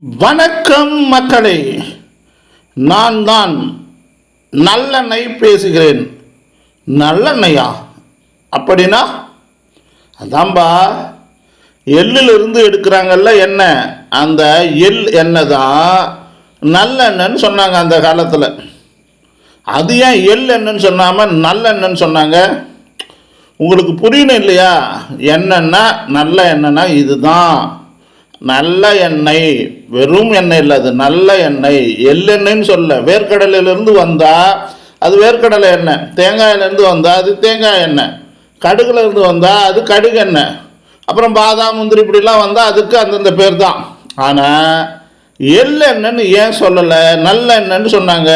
வணக்கம் மக்களே, நான் தான் நல்லெண்ணெய் பேசுகிறேன். நல்லெண்ணெயா அப்படின்னா? அதான்பா, எள்ளிலிருந்து எடுக்கிறாங்கல்ல எண்ணெய், அந்த எள் எண்ணெய் தான் நல்லெண்ணெய்ன்னு சொன்னாங்க அந்த காலத்தில். அது ஏன் எள் எண்ணெய்ன்னு சொன்னாமல் நல்லெண்ணெய்ன்னு சொன்னாங்க? உங்களுக்கு புரியணும் இல்லையா? எண்ணெய்னா நல்ல எண்ணெய்னா இதுதான் நல்ல எண்ணெய். வெறும் எண்ணெய் இல்லை, அது நல்ல எண்ணெய். எள்ளெண்ணெய்ன்னு சொல்ல. வேர்க்கடலையிலேருந்து வந்தால் அது வேர்க்கடலை எண்ணெய், தேங்காயிலேருந்து வந்தால் அது தேங்காய் எண்ணெய், கடுகுலேருந்து வந்தால் அது கடுகு எண்ணெய், அப்புறம் பாதாம் முந்திரி இப்படிலாம் வந்தால் அதுக்கு அந்தந்த பேர் தான். ஆனால் எள்ளெண்ணெய்ன்னு ஏன் சொல்லலை, நல்ல எண்ணெய்ன்னு சொன்னாங்க?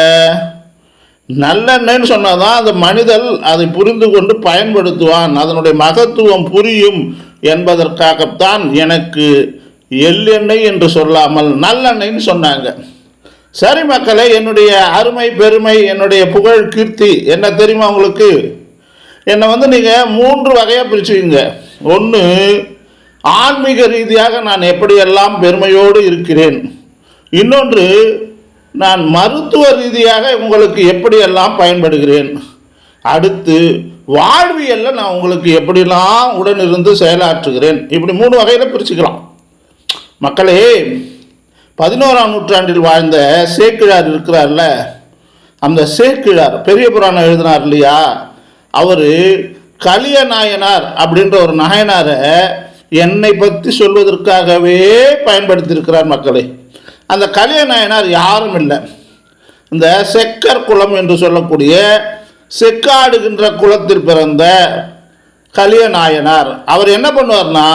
நல்லெண்ணெய்ன்னு சொன்னால் தான் அந்த மனிதன் அதை புரிந்து கொண்டு பயன்படுத்துவான், அதனுடைய மகத்துவம் புரியும் என்பதற்காகத்தான் எனக்கு எள்ளெண்ணெய் என்று சொல்லாமல் நல்லெண்ணெய்ன்னு சொன்னாங்க. சரி மக்களே, என்னுடைய அருமை பெருமை, என்னுடைய புகழ் கீர்த்தி என்ன தெரியுமா உங்களுக்கு? என்னை நீங்கள் 3 வகையாக பிரிச்சுக்கிங்க. ஒன்று, ஆன்மீக ரீதியாக நான் எப்படியெல்லாம் பெருமையோடு இருக்கிறேன். இன்னொன்று, நான் மருத்துவ ரீதியாக உங்களுக்கு எப்படியெல்லாம் பயன்படுகிறேன். அடுத்து, வாழ்வியலில் நான் உங்களுக்கு எப்படிலாம் உடனிருந்து செயலாற்றுகிறேன். இப்படி 3 வகையில் பிரிச்சுக்கலாம். மக்களே, 11ஆம் நூற்றாண்டில் வாழ்ந்த சேக்கிழார் இருக்கிறார்ல, அந்த சேக்கிழார் பெரிய புராணம் எழுதினார் இல்லையா, அவர் கலிய நாயனார் அப்படின்ற ஒரு நாயனாரை என்னை பற்றி சொல்வதற்காகவே பயன்படுத்தியிருக்கிறார். மக்களே, அந்த கலிய நாயனார் யாரும் இல்லை, இந்த செக்கர் குலம் என்று சொல்லக்கூடிய செக்காடுகின்ற குலத்தில் பிறந்த கலிய நாயனார். அவர் என்ன பண்ணுவார்னா,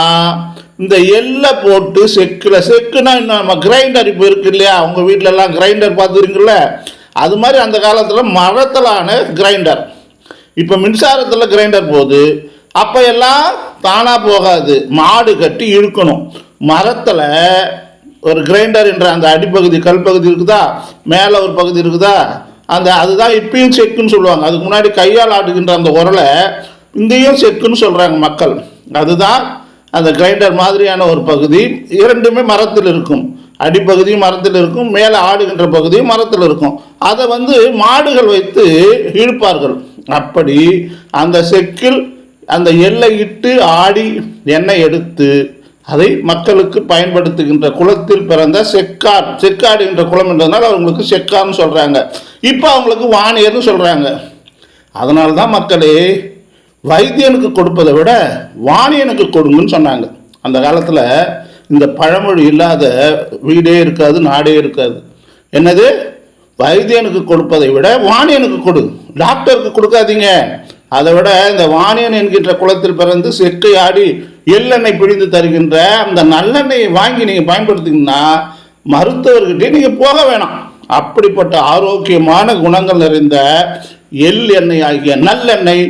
இந்த எள்ளை போட்டு செக்குனா நம்ம கிரைண்டர் இப்போ இருக்கு இல்லையா, உங்கள் வீட்டிலலாம் கிரைண்டர் பார்த்துருக்குல்ல, அது மாதிரி அந்த காலத்தில் மரத்திலான கிரைண்டர். இப்போ மின்சாரத்தில் கிரைண்டர் போகுது, அப்போ எல்லாம் தானாக போகாது, மாடு கட்டி இழுக்கணும். மரத்தில் ஒரு கிரைண்டர் என்ற அந்த அடிப்பகுதி கல்பகுதி இருக்குதா, மேலே ஒரு பகுதி இருக்குதா, அதுதான் இப்பயும் செக்குன்னு சொல்லுவாங்க. அதுக்கு முன்னாடி கையால் ஆடுகின்ற அந்த உரலை இங்கேயும் செக்குன்னு சொல்கிறாங்க மக்கள். அதுதான் அந்த கிரைண்டர் மாதிரியான ஒரு பகுதி. இரண்டுமே மரத்தில் இருக்கும், அடிப்பகுதியும் மரத்தில் இருக்கும், மேலே ஆடுகின்ற பகுதியும் மரத்தில் இருக்கும். அதை மாடுகள் வைத்து இழுப்பார்கள். அப்படி அந்த செக்கில் அந்த எல்லை இட்டு ஆடி எண்ணெய் எடுத்து அதை மக்களுக்கு பயன்படுத்துகின்ற குலத்தில் பிறந்த செக்காடுகின்ற குலம் என்றதுனால அவங்களுக்கு செக்கான்னு சொல்கிறாங்க. இப்போ அவங்களுக்கு வாணியர்னு சொல்கிறாங்க. அதனால தான் மக்களே, வைத்தியனுக்கு கொடுப்பதை விட வாணியனுக்கு கொடுங்கன்னு சொன்னாங்க. அந்த காலத்தில் இந்த பழமொழி இல்லாத வீடே இருக்காது, நாடே இருக்காது. என்னது? வைத்தியனுக்கு கொடுப்பதை விட வாணியனுக்கு கொடு, டாக்டருக்கு கொடுக்காதீங்க. அதை விட இந்த வாணியன் என்கின்ற குலத்தில் பிறந்து செக்கை ஆடி எள்ளெண்ணெய் பிழிந்து தருகின்ற அந்த நல்லெண்ணெயை வாங்கி நீங்கள் பயன்படுத்திங்கன்னா மருத்துவர்கிட்டே நீங்கள் போக வேணாம். அப்படிப்பட்ட ஆரோக்கியமான குணங்கள் நிறைந்த எள் எண்ணெய் ஆகிய நல்லெண்ணெய்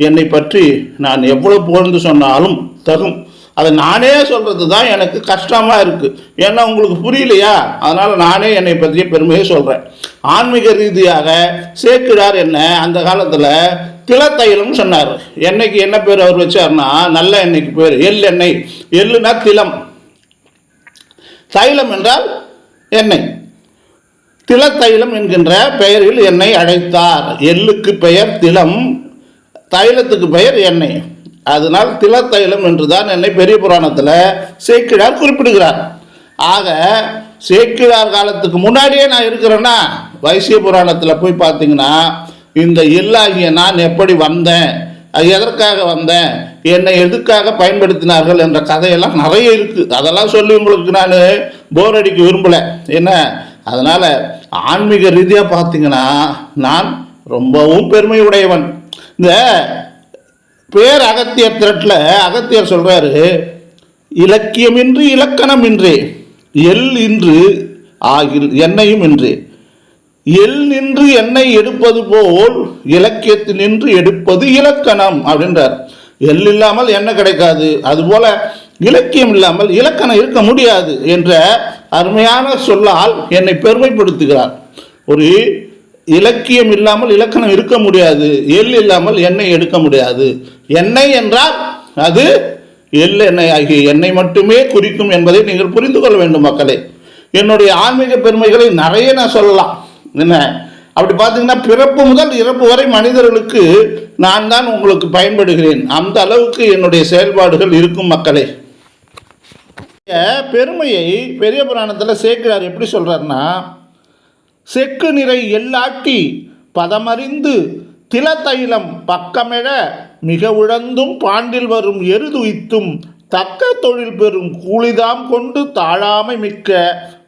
என்னை பற்றி நான் எவ்வளோ புகழ்ந்து சொன்னாலும் தகும். அதை நானே சொல்கிறது தான் எனக்கு கஷ்டமாக இருக்குது. ஏன்னா உங்களுக்கு புரியலையா, அதனால் நானே என்னை பற்றிய பெருமையை சொல்கிறேன். ஆன்மீக ரீதியாக சேக்கிழார் என்ன அந்த காலத்தில் திலத்தைலம் சொன்னார். எண்ணெய்க்கு என்ன பேர் அவர் வச்சார்னா, நல்ல எண்ணெய்க்கு பேர் எள் எண்ணெய். எள்ளுனா திலம், தைலம் என்றால் எண்ணெய். திலத்தைலம் என்கின்ற பெயரில் என்னை அழைத்தார். எள்ளுக்கு பெயர் திலம், தைலத்துக்கு பெயர் எண்ணெய். அதனால் திலத்தைலம் என்றுதான் என்னை பெரிய புராணத்தில் சேக்கிழார் குறிப்பிடுகிறார். ஆக சேக்கிழார் காலத்துக்கு முன்னாடியே நான் இருக்கிறேன்னா, வைசிய புராணத்தில் போய் பார்த்தீங்கன்னா இந்த எள்ளாகிய நான் எப்படி வந்தேன், எதற்காக வந்தேன், என்னை எதுக்காக பயன்படுத்தினார்கள் என்ற கதையெல்லாம் நிறைய இருக்குது. அதெல்லாம் சொல்லி உங்களுக்கு நான் போர் அடிக்க விரும்பலை. என்ன, அதனால் ஆன்மீக ரீதியாக பார்த்தீங்கன்னா நான் ரொம்பவும் பெருமை உடையவன். இந்த பேர் அகத்தியர் திரட்டில் அகத்தியர் சொல்கிறாரு, இலக்கியமின்றி இலக்கணமின்றி எள் இன்று ஆகில் எண்ணெயும் இன்று, எள் நின்று எண்ணெய் எடுப்பது போல் இலக்கியத்தினின்று எடுப்பது இலக்கணம் அப்படின்றார். எள் இல்லாமல் எண்ணெய் கிடைக்காது, அதுபோல இலக்கியம் இல்லாமல் இலக்கணம் இருக்க முடியாது என்ற அருமையான சொல்லால் என்னை பெருமைப்படுத்துகிறார். ஒரு இலக்கியம் இல்லாமல் இலக்கணம் இருக்க முடியாது, எள் இல்லாமல் எண்ணெய் எடுக்க முடியாது. எண்ணெய் என்றால் அது எள் எண்ணெய் ஆகிய எண்ணெய் மட்டுமே குறிக்கும் என்பதை நீங்கள் புரிந்து கொள்ள வேண்டும் மக்களே. என்னுடைய ஆன்மீக பெருமைகளை நிறைய நான் சொல்லலாம். என்ன அப்படி பார்த்தீங்கன்னா, பிறப்பு முதல் இறப்பு வரை மனிதர்களுக்கு நான் தான் உங்களுக்கு பயன்படுகிறேன். அந்த அளவுக்கு என்னுடைய செயல்பாடுகள் இருக்கும் மக்களே. பெருமையை பெரிய புராணத்தில் சேக்கிழார் எப்படி சொல்கிறாருன்னா, செக்கு நிறை எல்லாட்டி பதமறிந்து திலதைலம் பக்கமெழ மிக உழந்தும் பாண்டில் வரும் எருதுய்த்தும் தக்க தொழில் பெறும் கூலிதாம் கொண்டு தாழாமை மிக்க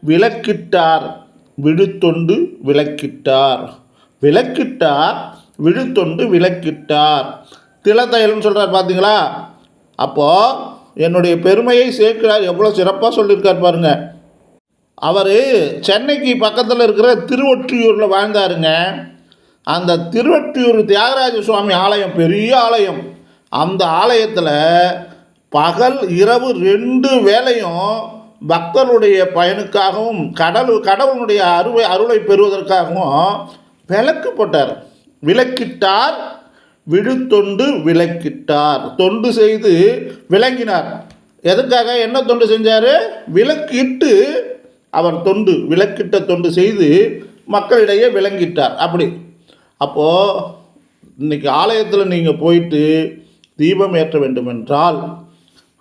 விளக்கிட்டார் விழுத்தொண்டு விளக்கிட்டார். விளக்கிட்டார் விழுத்தொண்டு விளக்கிட்டார். திலதைலம் சொல்கிறார் பார்த்தீங்களா? அப்போது என்னுடைய பெருமையை சேர்க்கிறார். எவ்வளோ சிறப்பாக சொல்லியிருக்கார் பாருங்க. அவர் சென்னைக்கு பக்கத்தில் இருக்கிற திருவொற்றியூரில் வாழ்ந்தாருங்க. அந்த திருவொற்றியூர் தியாகராஜ சுவாமி ஆலயம் பெரிய ஆலயம். அந்த ஆலயத்தில் பகல் இரவு 2 வேளையும் பக்தர்களுடைய பயனுக்காகவும் கடவுளுடைய அருளை பெறுவதற்காகவும் விளக்கு போட்டார். விளக்கிட்டார் விழுத்தொண்டு விளக்கிட்டார். தொண்டு செய்து விளங்கினார். எதுக்காக என்ன தொண்டு செஞ்சார்? விளக்கிட்டு அவர் தொண்டு விளக்கிட்ட தொண்டு செய்து மக்களிடையே விளங்கிட்டார். அப்போது இன்றைக்கி ஆலயத்தில் நீங்கள் போயிட்டு தீபம் ஏற்ற வேண்டுமென்றால்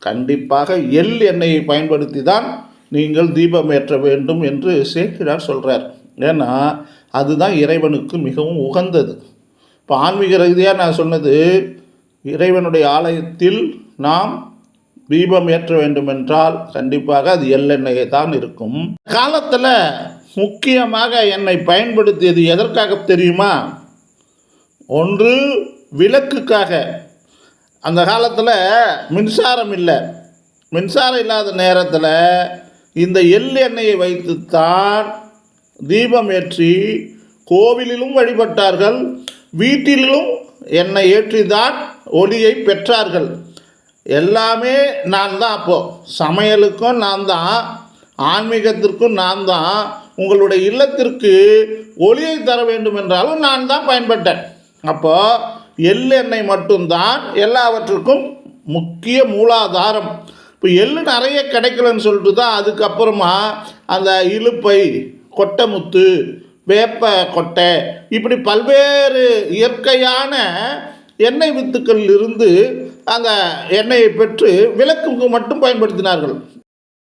கண்டிப்பாக எள் எண்ணெயை பயன்படுத்தி தான் நீங்கள் தீபம் ஏற்ற வேண்டும் என்று சேக்கிழார் சொல்கிறார். ஏன்னா அதுதான் இறைவனுக்கு மிகவும் உகந்தது. இப்போ ஆன்மீக ரீதியாக நான் சொன்னது, இறைவனுடைய ஆலயத்தில் நாம் தீபம் ஏற்ற வேண்டுமென்றால் கண்டிப்பாக அது எள்ளெண்ணெயை தான் இருக்கும். காலத்தில் முக்கியமாக என்னை பயன்படுத்தியது எதற்காக தெரியுமா? ஒன்று விளக்குக்காக. அந்த காலத்தில் மின்சாரம் இல்லை. மின்சாரம் இல்லாத நேரத்தில் இந்த எள் எண்ணெயை வைத்துத்தான் தீபம் ஏற்றி கோவிலிலும் வழிபட்டார்கள், வீட்டிலும் எண்ணெய் ஏற்றிதான் ஒளியை பெற்றார்கள். எல்லாமே நான் தான். அப்போது சமையலுக்கும் நான் தான், ஆன்மீகத்திற்கும் நான் தான், உங்களுடைய இல்லத்திற்கு ஒளியை தர வேண்டும் என்றாலும் நான் தான் பயன்பட்டேன். அப்போது எள்ளெண்ணெய் மட்டும்தான் எல்லாவற்றுக்கும் முக்கிய மூலாதாரம். இப்போ எள்ளு நிறைய கிடைக்கலன்னு சொல்லிட்டு தான் அதுக்கப்புறமா அந்த இலுப்பை, கொட்டைமுத்து, வேப்ப கொட்டை, இப்படி பல்வேறு இயற்கையான எண்ணெய் வித்துக்கள் இருந்து அந்த எண்ணெயை பெற்று விளக்குக்கு மட்டும் பயன்படுத்தினார்கள்.